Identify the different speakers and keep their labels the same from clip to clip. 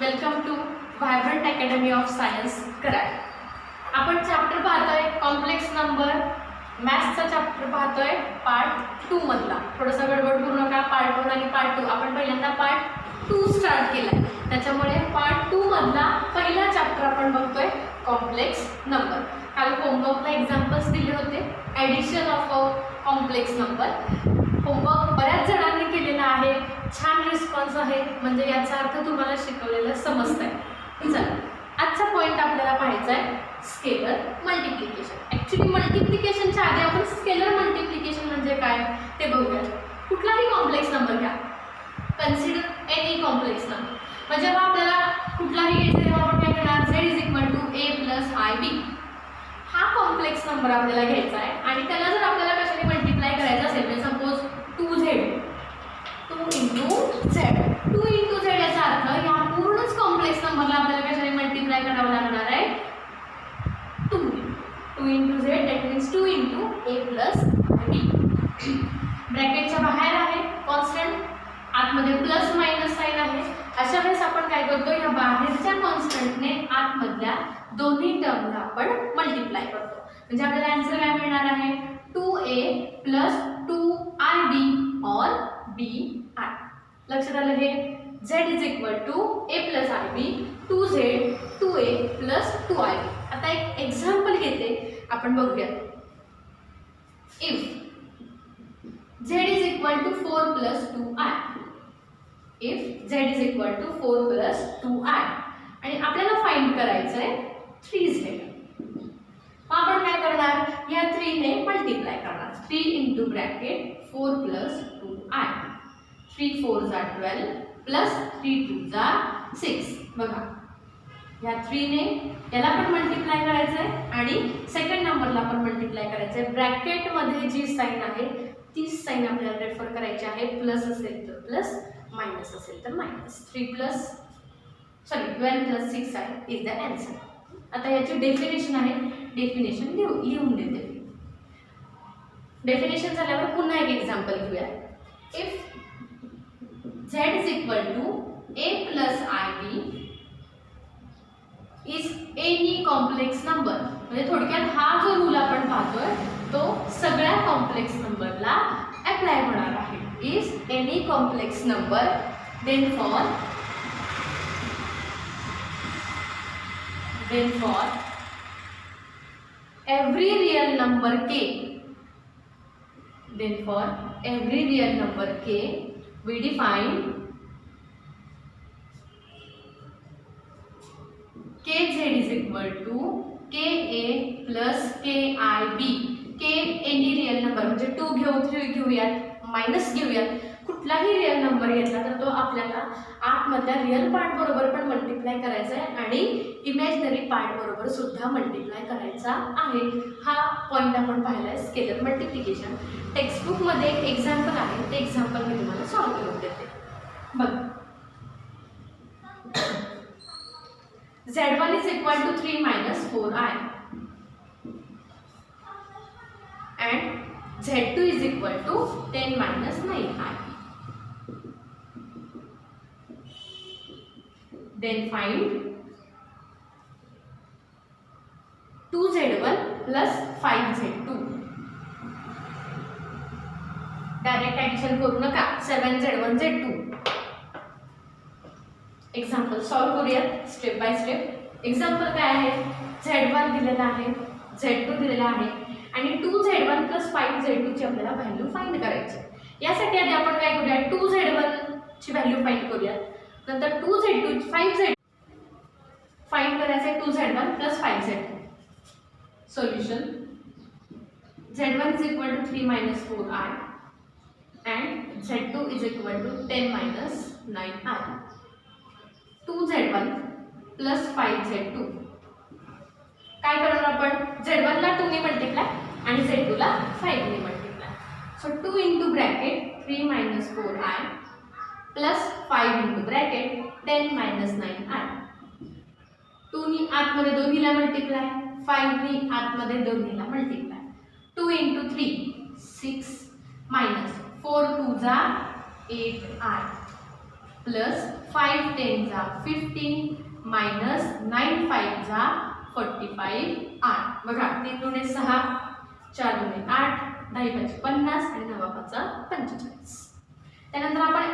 Speaker 1: Welcome to vibrant academy of science Karad. आपण chapter पाहतोय complex number, मॅथ्सचा चॅप्टर पाहतोय पार्ट 2 मधला. थोडंसं गडबड करू नका. पार्ट 1 आणि पार्ट 2 आपण पहिल्यांदा पार्ट 2 स्टार्ट केलाय, त्याच्यामुळे पार्ट 2 मधला पहिला चॅप्टर आपण बघतोय कॉम्प्लेक्स नंबर. काल होमवर्कला एक्झाम्पल्स दिले होते addition of a complex number. Homework बऱ्याच जणांनी केलेला आहे, छान रिस्पॉन्स आहे, म्हणजे याचा अर्थ तुम्हाला शिकवलेलं समजतंय. चला, आजचा पॉईंट आपल्याला पाहायचा आहे स्केलर मल्टिप्लिकेशन. ॲक्च्युली मल्टिप्लिकेशनच्या आधी आपण स्केलर मल्टिप्लिकेशन म्हणजे काय ते बघूया. कुठलाही कॉम्प्लेक्स नंबर घ्या, कन्सिडर एनी कॉम्प्लेक्स नंबर. म्हणजे जेव्हा आपल्याला कुठलाही घ्यायचं तेव्हा आपण काय करणार, z = a + ib. हा कॉम्प्लेक्स नंबर आपल्याला घ्यायचा आहे आणि त्याला जर आपल्याला कशाने मल्टिप्लाय करायचं असेल, म्हणजे सपोज 2z 2 × z 2 × z याचा अर्थ या पूर्णच कॉम्प्लेक्स नंबरला आपल्याला कशाने मल्टिप्लाय करावं लागणार आहे, 2 × z, that means 2 × a + b. ब्रॅकेटच्या बाहेर आहे कॉन्स्टंट, आतमध्ये प्लस मायनस साइन आहे. अशा वेळेस आपण काय करतो, या बाहेरच्या कॉन्स्टंटने आतमधल्या दोन्ही टर्मला आपण मल्टिप्लाय करतो. म्हणजे आपल्याला आन्सर काय मिळणार आहे, 2a + 2ib और bi. लक्षात आलं हे. z = a + ib, 2z 2a + 2ib. आता एक एक्झाम्पल घेते, आपण बघूया. If z = 4 + 2i, if z = 4 + 2i आणि आपल्याला फाइंड करायचं आहे 3z. मग आपण काय करणार, या 3 ने मल्टिप्लाय करणार. 3 × ब्रॅकेट 4 + 2i, 3 4 = 12 + 3 2 = 6. बघा, या 3 ने याला पण मल्टिप्लाय करायचं आहे आणि सेकंड नंबरला पण मल्टिप्लाय करायचं आहे. ब्रॅकेटमध्ये जी साइन आहे तीच साइन आपल्याला रेफर करायची आहे. प्लस असेल तर प्लस, मायनस असेल तर मायनस. 12 + 6 आहे इज द आन्सर. आता याची डेफिनेशन आहे, डेफिनेशन लिहून देते. डेफिनेशन झाल्यावर पुन्हा एक एक्झाम्पल घेऊया. If z = a + ib is any complex number. म्हणजे थोडक्यात हा जो रूल आपण पाहतोय तो सगळ्या कॉम्प्लेक्स नंबरला अप्लाय होणार आहे. Is any complex number, then for every real number k, then for every real number k we define kz = ka + kib. k any real number म्हणजे 2 घेऊ, 3 घेऊयात, मायनस घेऊयात, कुठलाही रियल नंबर घेतला तर तो आपल्याला आतमधल्या रियल पार्ट बरोबर पण मल्टिप्लाय करायचा आहे आणि इमॅजिनरी पार्ट बरोबर सुद्धा मल्टिप्लाय करायचा आहे. हा पॉईंट आपण पाहिला आहे स्केलर मल्टिप्लिकेशन. टेक्स्टबुकमध्ये एक एक्झाम्पल आहे, ते एक्झाम्पल मी तुम्हाला सॉल्व्ह करून देते. बघ, z1 = 3 - 4i and z2 = 10 - 9i. Then find 2z1 + 5z2. Direct addition करू नका. 7z1 z2. एक्झाम्पल सॉल्व्ह करूयात स्टेप बाय स्टेप. एक्झाम्पल काय आहे, z1 दिलेला आहे, z2 दिलेला आहे आणि 2z1 + 5z2 ची आपल्याला व्हॅल्यू फाइंड करायची. यासाठी आधी आपण काय करूया, 2z1 ची व्हॅल्यू फाइंड करूया. नंतर 2z2 5z फाइंड करायचं आहे. 2z1 + 5z2. Solution z1 = 3 - 4i and z2 = 10 - 9i. 2z1 + 5z2 काय करणार आपण, z1 ला 2 ने मल्टिप्लाय आणि z2 ला 5 ने multiply. So 2 × bracket 3 - 4i + 5 × bracket 10 - 9i. 2 नी आतमध्ये दोन्हीला मल्टिप्लाय, 5 नी आतमध्ये दोन्हीला मल्टिप्लाय. 2 × 3 6 - 4 2 = 8i. प्लस 5 10 जा 15 मायनस 9 5 जा 45 8. बघा 3 दुणे 6 4 दुणे 8 10 5 50 आणि 9 5 45. त्यानंतर आपण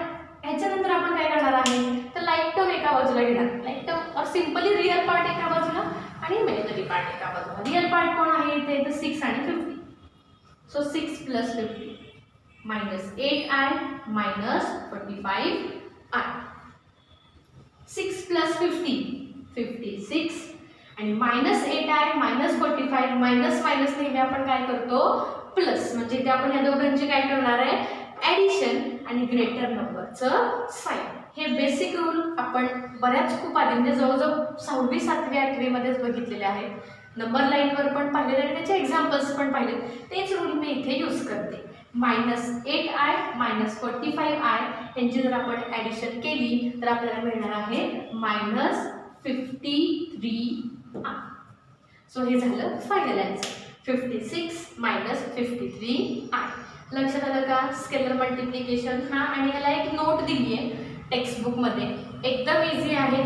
Speaker 1: ह्याच्यानंतर आपण काय करणार आहे तर लाईक टर्म एका बाजूला घेणार. लाईक टर्म और सिंपली रिअल पार्ट एका बाजूला आणि इमॅजिनरी पार्ट एका बाजूला. रिअल पार्ट कोण आहे इथे तर 6 आणि 50. So 6 plus 50 minus 8i minus 45i. 6 plus 50 56 आणि minus 8i minus 45 minus minus नेहमी आपण काय करतो प्लस. म्हणजे इथे आपण या दोघांची काय करणार आहे ॲडिशन आणि ग्रेटर नंबरचं साइन. हे बेसिक रूल आपण बऱ्याच खूप आधी म्हणजे जवळजवळ 6वी 7वी 8वी मध्येच बघितलेले आहेत. नंबर लाईनवर पण पाहिलेले आणि त्याचे एक्झाम्पल्स पण पाहिले. तेच रूल मी इथे यूज करते. मायनस 8i मायनस 45i यांची जर आपण ॲडिशन केली तर आपल्याला मिळणार आहे मायनस 53i. सो हे झालं फायनल आन्सर 56 मायनस 53i. लक्षात आलं का स्केलर मल्टिप्लिकेशन. हा आणि याला एक नोट दिली आहे टेक्स्टबुकमध्ये. एकदम इझी आहे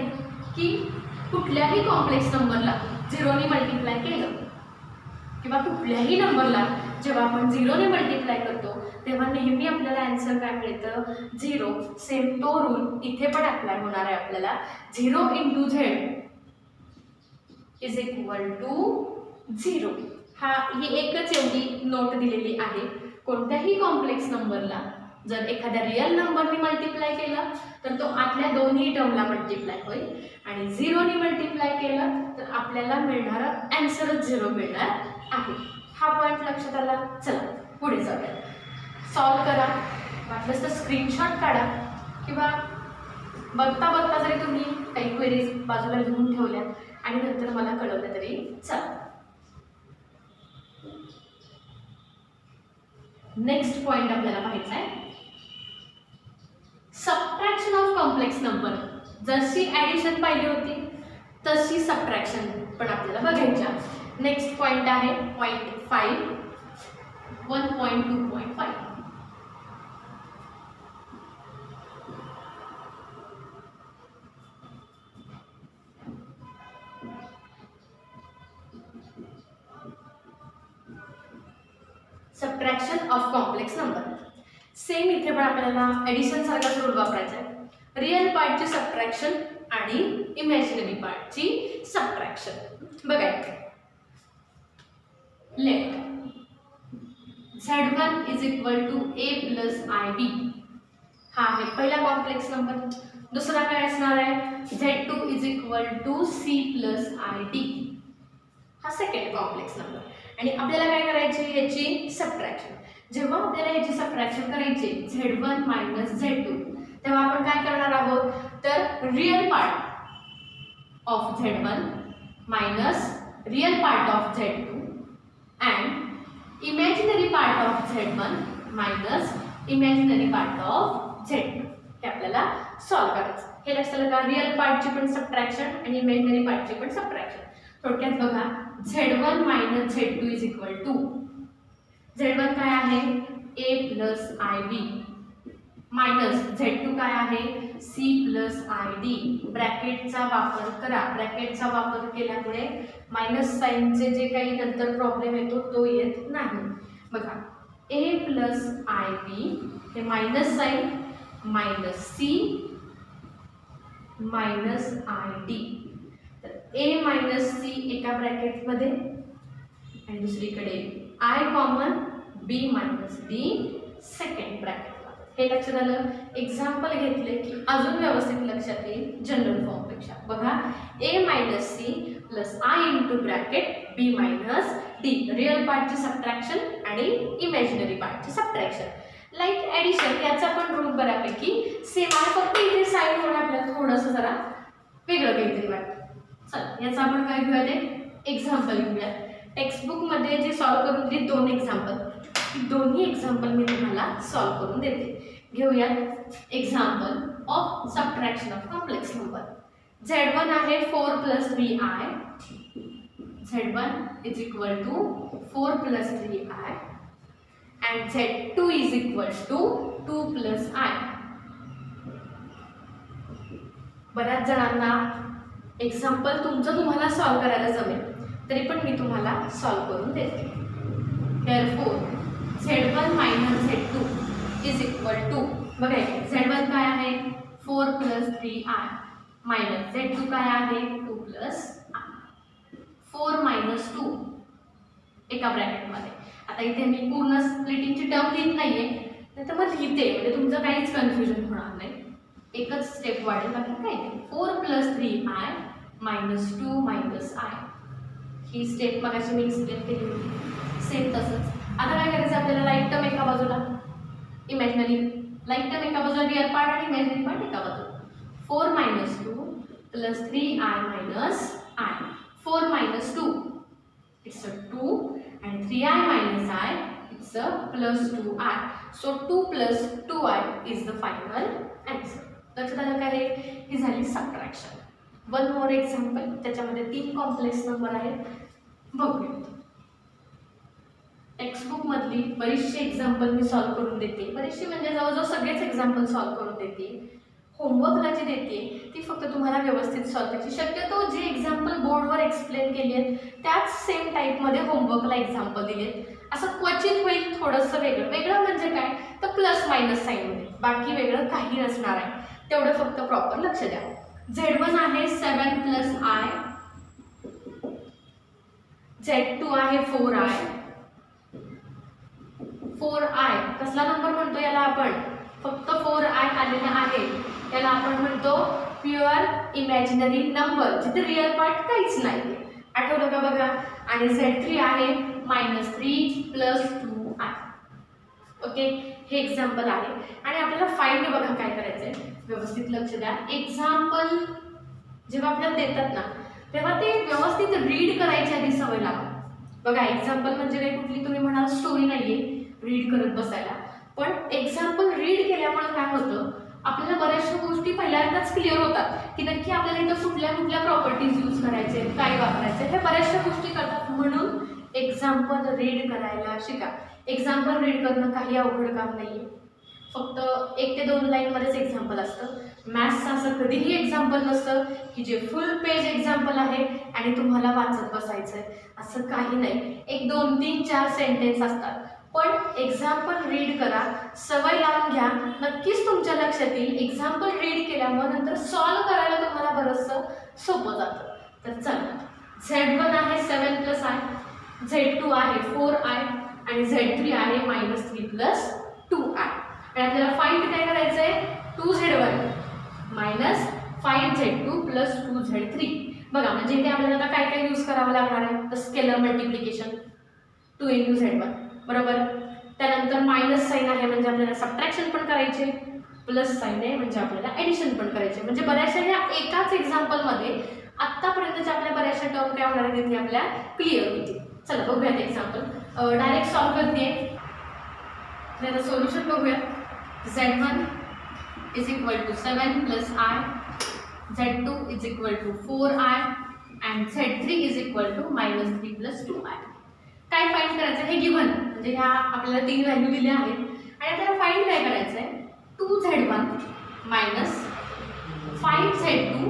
Speaker 1: की कुठल्याही कॉम्प्लेक्स नंबरला 0ने मल्टिप्लाय केलं किंवा कुठल्याही नंबरला जेव्हा आपण 0ने मल्टिप्लाय करतो तेव्हा नेहमी आपल्याला आन्सर काय मिळतं 0. सेम तो रूल इथे पण अप्लाय होणार आहे आपल्याला. 0 × z इज इक्वल टू 0. ही एकच एवढी नोट दिलेली आहे. कोणत्याही कॉम्प्लेक्स नंबरला जर एखाद्या रिअल नंबरने मल्टिप्लाय केलं तर तो आतल्या दोन्ही टर्मला मल्टिप्लाय होईल आणि 0ने मल्टिप्लाय केलं तर आपल्याला मिळणारा आन्सरच 0 मिळणार आहे. हा पॉईंट लक्षात आला. चला पुढे जाऊया. सॉल्व करा. वाटलंच तर स्क्रीनशॉट काढा किंवा बघता बघता जरी तुम्ही काही क्वेरीज बाजूला लिहून ठेवल्या आणि नंतर मला कळवलं तरी चालेल. नेक्स्ट पॉइंट आपल्याला पाहायचा आहे सबट्रॅक्शन ऑफ कॉम्प्लेक्स नंबर. जशी ॲडिशन पाहिली होती तशी सबट्रॅक्शन पण आपल्याला बघायच्या. नेक्स्ट पॉइंट आहे point 5 1.2.5. Subtraction of complex number. Same इथे पण आपल्याला ॲडिशन सारखाच रूल वापरायचा आहे. रिअल पार्टची सबट्रॅक्शन आणि इमॅजिनरी पार्टची सबट्रॅक्शन बघायचं. Let z1 is equal to a plus ib. हा आहे पहिला कॉम्प्लेक्स नंबर. दुसरा काय असणार आहे z2 is equal to c plus id. हा सेकंड कॉम्प्लेक्स नंबर. आणि आपल्याला काय करायची याची सबट्रॅक्शन. जेव्हा आपल्याला याची सबट्रॅक्शन करायची z1 मायनस z2 तेव्हा आपण काय करणार आहोत तर real part of z1 minus real part of z2 and imaginary part of z1 minus imaginary part of z2 हे आपल्याला सॉल्व करायचं. हे लक्षात का रिअल पार्टची पण सबट्रॅक्शन आणि इमॅजिनरी पार्टची पण सबट्रॅक्शन. थोडक्यात बघा z1 minus z2 is equal to z1 काय आहे a plus ib minus z2 काय आहे c प्लस id. ब्रॅकेटचा वापर करा. ब्रॅकेटचा वापर केल्यामुळे मायनस साईनचे जे काही नंतर प्रॉब्लेम येतो तो येत नाही. बघा a प्लस ib हे minus sign minus c minus id. तर a मायनस c एका ब्रॅकेटमध्ये आणि दुसरीकडे i common b minus d second bracket. हे लक्षात आलं. एक्झाम्पल घेतले की अजून व्यवस्थित लक्षात येईल जनरल फॉर्मपेक्षा. बघा a minus c plus i into bracket b minus d. Real पार्टची सबट्रॅक्शन आणि इमॅजिनरी पार्टची सबट्रॅक्शन. लाईक ॲडिशन याचा पण रूल बऱ्यापैकी सेम आहे. फक्त इथे साईन थोडं आपल्याला थोडंसं जरा वेगळं काहीतरी वाटतं. चला याचा आपण काय घेऊया ते एक्झाम्पल घेऊया. टेक्स्टबुकमध्ये जे सॉल्व करून दिली 2 एक्झाम्पल दोन्ही एक्झाम्पल मी तुम्हाला सॉल्व करून देते. घेऊयात example of subtraction of complex number. z1 आहे 4 plus 3i. z1 is equal to 4 plus 3i and z2 is equal to 2 plus I. बऱ्याच जणांना एक्झाम्पल तुम्हाला सॉल्व करायला जमेल, तरी पण मी तुम्हाला सॉल्व करून देते. Therefore Z1 minus Z2 is equal to, बघा Z1 काय आहे 4 + 3i मायनस Z2 काय आहे 2 + i. 4 - 2 एका ब्रॅकेटमध्ये. आता इथे मी पूर्ण स्प्लिटिंगची टर्म लिहित नाहीये, नाही तर मग लिहिते, म्हणजे तुमचं काहीच कन्फ्युजन होणार नाही. एकच स्टेप वाढेल, बाकी काय नाही. 4 + 3i - 2 - i. ही स्टेप मगाशी मी एक्सप्लेन केली होती, सेम तसंच. आता काय करायचं आपल्याला, लाईक टर्म एका बाजूला, इमॅजिनरी लाईक टर्म एका बाजूला, रिअल पार्ट आणि इमॅजिनरी पार्ट एका बाजूला. 4 - 2 + 3i - i. 4 - 2 it's a 2 and 3i - i it's a +2i. So 2 + 2i is the final answer. लक्षात आलं का? ही झाली सबट्रॅक्शन. वन मोर एक्झाम्पल, त्याच्यामध्ये 3 कॉम्प्लेक्स नंबर आहेत, बघूया. टेक्स्टबुक मधली बरीचशी एक्झाम्पल मी सॉल्व करून देते, बरीचशी म्हणजे जवळजवळ सगळेच एक्झाम्पल सॉल्व करून देते. होमवर्कला जी देते ती फक्त तुम्हाला व्यवस्थित सॉल्व करायची. शक्यतो जे एक्झाम्पल बोर्डवर एक्सप्लेन केली आहेत त्याच सेम टाईपमध्ये होमवर्कला एक्झाम्पल दिलेत. असं क्वचित होईल थोडंसं वेगळं. वेगळं म्हणजे काय, तर +- साईनमध्ये, बाकी वेगळं काही नसणार आहे. तेवढं फक्त प्रॉपर लक्ष द्या. Z1 आहे 7 + i, Z2 आहे 4i. 4i कसला नंबर म्हणतो याला आपण, फक्त 4i आलेला आहे याला आपण म्हणतो प्युअर इमॅजिनरी नंबर, जिथे रिअल पार्ट काहीच नाही. आठवलं का बघा. आणि Z3 आहे -3 + 2i. ओके, हे एक्झाम्पल आहे. आणि आपल्याला फाइंड बघा काय करायचंय, व्यवस्थित लक्ष द्या. एक्झाम्पल जेव्हा आपल्याला देतात ना, तेव्हा ते व्यवस्थित रीड करायची आधी सवय लावा. बघा, एक्झाम्पल म्हणजे काही कुठली तुम्ही म्हणाल स्टोरी नाहीये रीड करत बसायला, पण एक्झाम्पल रीड केल्यामुळे काय होतं, आपल्याला बऱ्याचशा गोष्टी पहिल्यांदाच क्लिअर होतात की नक्की आपल्याला इथं कुठल्या कुठल्या प्रॉपर्टीज यूज करायचे, काय वापरायचे, हे बऱ्याचशा गोष्टी करतात. म्हणून एक्झाम्पल रीड करायला शिका. एक्झाम्पल रीड करणं काही अवघड काम नाहीये, फक्त 1 ते 2 लाईनमध्येच एक्झाम्पल असतं. मॅथ्सचं असं कधीही एक्झाम्पल नसतं की जे फुल पेज एक्झाम्पल आहे आणि तुम्हाला वाचत बसायचं आहे, असं काही नाही. 1, 2, 3, 4 सेंटेन्स असतात, पण एक्झाम्पल रीड करा, सवय लावून घ्या, नक्कीच तुमच्या लक्षात येईल. एक्झाम्पल रीड केल्यामुळे नंतर सॉल्व करायला तुम्हाला बरंचसं सोपं जातं. तर चला, Z1 आहे 7 + i, Z2 आहे 4i आणि Z3 आहे -3 + 2i. आणि आपल्याला फाइंड काय करायचं आहे, 2Z1 - 5Z2 + 2Z3. बघा, म्हणजे इथे आपल्याला आता काय काय यूज करावं लागणार आहे, तर स्केलर मल्टिप्लिकेशन 2 × Z1, बरोबर. त्यानंतर मायनस साईन आहे म्हणजे आपल्याला सबट्रॅक्शन पण करायचे, प्लस साईन आहे म्हणजे आपल्याला ॲडिशन पण करायचे. म्हणजे बऱ्याचशा ह्या एकाच एक्झाम्पलमध्ये आत्तापर्यंतच्या आपल्या बऱ्याचशा टर्म काय होणार आहेत तिथे आपल्या क्लिअर होतील. चला बघूयात एक्झाम्पल. डायरेक्ट सॉल्व करते, त्याचं सोल्युशन बघूया. Z1 is equal to 7 + i, Z2 is equal to 4i and Z3 is equal to -3 + 2i. काय फाइंड करायचं, हे गिव्हन म्हणजे ह्या आपल्याला 3 व्हॅल्यू दिल्या आहेत आणि आपल्याला फाइंड काय करायचं आहे, 2Z1 - 5Z2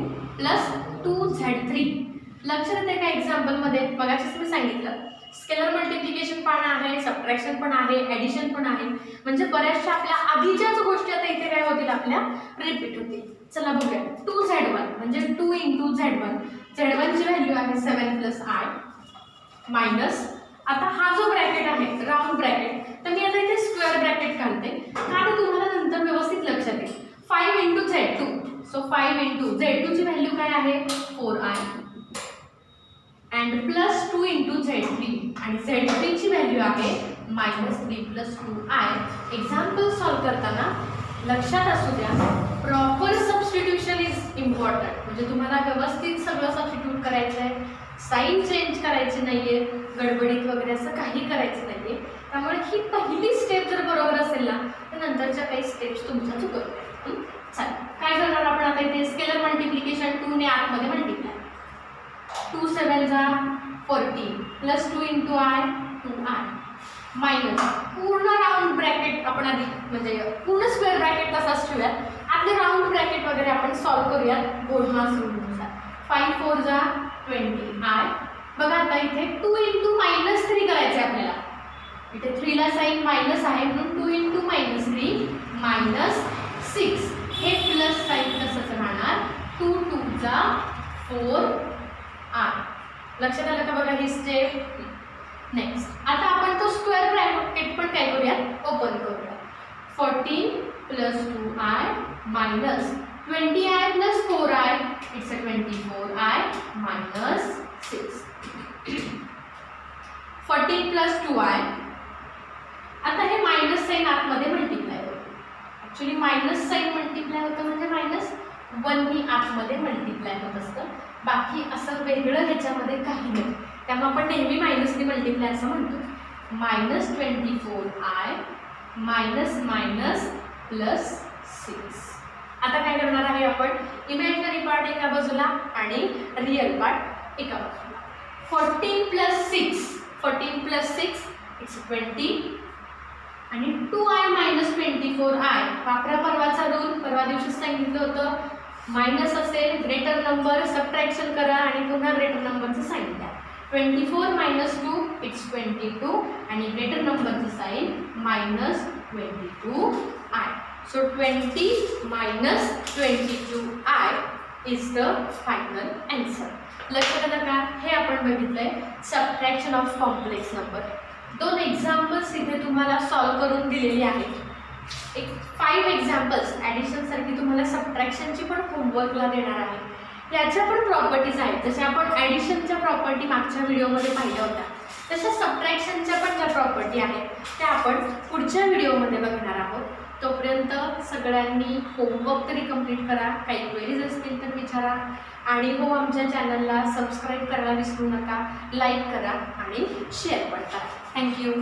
Speaker 1: + 2Z3. लक्षात येते का एक्झाम्पलमध्ये, मगाशीच मी सांगितलं स्केलर मल्टिप्लिकेशन पण आहे, सबट्रॅक्शन पण आहे, ॲडिशन पण आहे. म्हणजे बऱ्याचशा आपल्या आधीच्याच गोष्टी आता इथे काय होतील, आपल्या रिपीट होतील. चला बघूया. 2Z1 म्हणजे 2 × Z1. Z1 ची व्हॅल्यू आहे 7 + i मायनस, आता हा जो ब्रॅकेट आहे राऊंड ब्रॅकेट, तर मी आता इथे स्क्वेअर ब्रॅकेट काढते कारण तुम्हाला नंतर व्यवस्थित लक्षात येईल. 5 × Z2, सो 5 × Z2 ची व्हॅल्यू काय आहे 4i अँड +2 × Z3 आणि Z3 ची व्हॅल्यू आहे -3 + 2i. एक्झाम्पल सॉल्व करताना लक्षात असू द्या, प्रॉपर सबस्टिट्यूशन इज इम्पॉर्टंट. म्हणजे तुम्हाला व्यवस्थित सगळं सबस्टिट्यूट करायचं आहे, साईन चेंज करायची नाहीये, गडबडीत वगैरे असं काही करायचं नाहीये. त्यामुळे ही पहिली स्टेप जर बरोबर असेल ना, तर नंतरच्या काही स्टेप्स तुमच्या चुकत. चालेल, काय करणार आपण आता इथे स्केलर मल्टिप्लिकेशन 2 ने आतमध्ये मल्टिप्लाय. 2 × 7 = 14 + 2 × i 2i मायनस पूर्ण राऊंड ब्रॅकेट आपण आधी म्हणजे पूर्ण स्क्वेअर ब्रॅकेट तसाच ठेवूयात. यातले राऊंड ब्रॅकेट वगैरे आपण सॉल्व करूयात बोर्डमास रूलनुसार. 5 4 जा 20 आय. बघा आता इथे 2 × -3 करायचं आहे आपल्याला. इथे 3 ला साईन मायनस आहे म्हणून 2 × -3 -6. हे प्लस साईन तसंच राहणार. 2 2 जा 4 आय. लक्षात आलं का बघा ही स्टेप. नेक्स्ट आता आपण तो स्क्वेअर ब्रॅकेट पण काय करूयात ओपन करूया. 14 + 2i minus 20i plus 4i, it's a 24i minus 6. 14 plus 2i. आता हे मायनस साइन आतमध्ये मल्टिप्लाय होतं. ॲक्च्युली मायनस साइन मल्टिप्लाय होतं म्हणजे -1 ही आतमध्ये मल्टिप्लाय होत असतं. बाकी असं वेगळं ह्याच्यामध्ये काही नाही. त्यामुळे आपण नेहमी मायनसने मल्टिप्लाय असं म्हणतो. -24i minus minus plus 6. आता काय करणार आहे आपण इमॅजिनरी पार्ट एका बाजूला आणि रिअल पार्ट एका बाजूला. 14 + 6 इट्स 20 आणि 2i - 24i. वापरा परवाचा रूल. परवा दिवशी सांगितलं होतं मायनस असेल ग्रेटर नंबर सबट्रॅक्शन करा आणि पुन्हा ग्रेटर नंबरचं साईन द्या. 24 - 2 इट्स 22 आणि ग्रेटर नंबरचं sine -22i. So 20 - 22i is the final answer. लक्षात आलं का? हे आपण बघितलंय subtraction of complex number. 2 examples इथे तुम्हाला सॉल्व करून दिलेली आहेत. एक 5 एक्झाम्पल्स ॲडिशनसारखी तुम्हाला सबट्रॅक्शनची पण होमवर्कला देणार आहे. याच्या पण प्रॉपर्टीज आहेत. जसे आपण ॲडिशनच्या प्रॉपर्टी मागच्या व्हिडिओमध्ये पाहिल्या होत्या तशा सबट्रॅक्शनच्या पण ज्या प्रॉपर्टी आहेत त्या आपण पुढच्या व्हिडिओमध्ये बघणार आहोत. तोपर्यंत सगळ्यांनी होमवर्क तरी कंप्लीट करा. काही क्वेरीज असतील तर विचारा आणि हो आमच्या चॅनलला सबस्क्राईब करायला विसरू नका. लाईक करा आणि शेअर पण करा. थँक्यू.